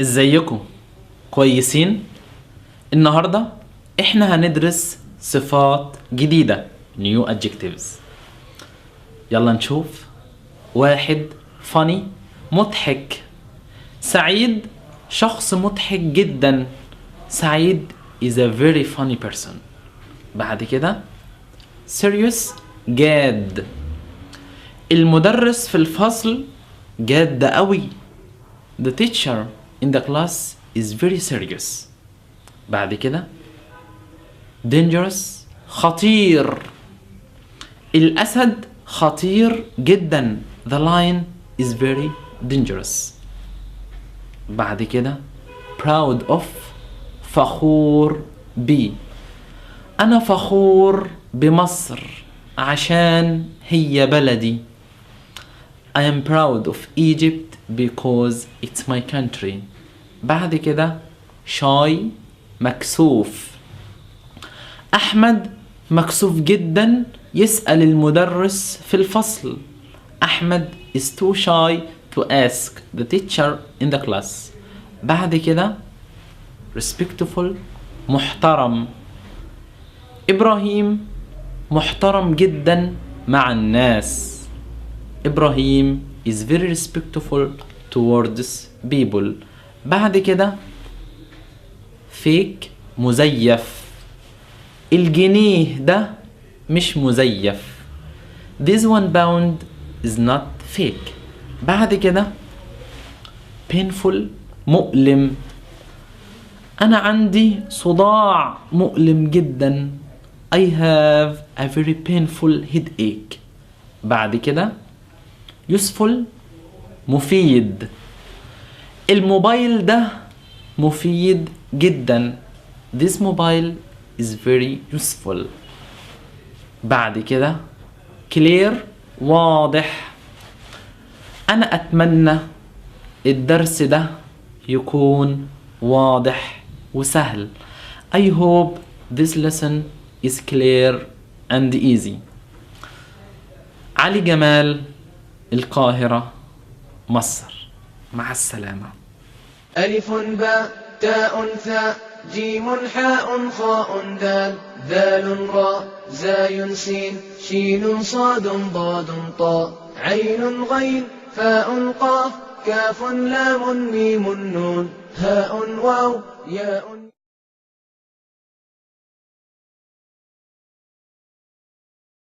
ازيكم؟ كويسين؟ النهاردة احنا هندرس صفات جديدة new adjectives. يلا نشوف. واحد funny مضحك. سعيد شخص مضحك جدا. سعيد is a very funny person. بعد كده serious جاد. المدرس في الفصل جاد قوي. The teacher in the class is very serious. بعد كده dangerous خطير. الأسد خطير جدا. The lion is very dangerous. بعد كده proud of فخور ب. أنا فخور بمصر عشان هي بلدي. I am proud of Egypt because it's my country. بعد كده shy مكسوف. أحمد مكسوف جدا يسأل المدرس في الفصل. أحمد is too shy to ask the teacher in the class. بعد كده respectful محترم. إبراهيم محترم جدا مع الناس. إبراهيم is very respectful towards people. بعد كده fake مزيف. الجنيه ده مش مزيف. This 1 pound is not fake. بعد كده painful مؤلم. أنا عندي صداع مؤلم جدا. I have a very painful headache. بعد كده useful مفيد. الموبايل ده مفيد جدا. This mobile is very useful. بعد كده clear واضح. أنا أتمنى الدرس ده يكون واضح وسهل. I hope this lesson is clear and easy. علي جمال، القاهرة، مصر. مع السلامة. ألف باء تاء ثاء جيم حاء خاء دال ذال راء زاي سين شين صاد ضاد طاء عين غين فاء قاف كاف لام ميم نون هاء واو ياء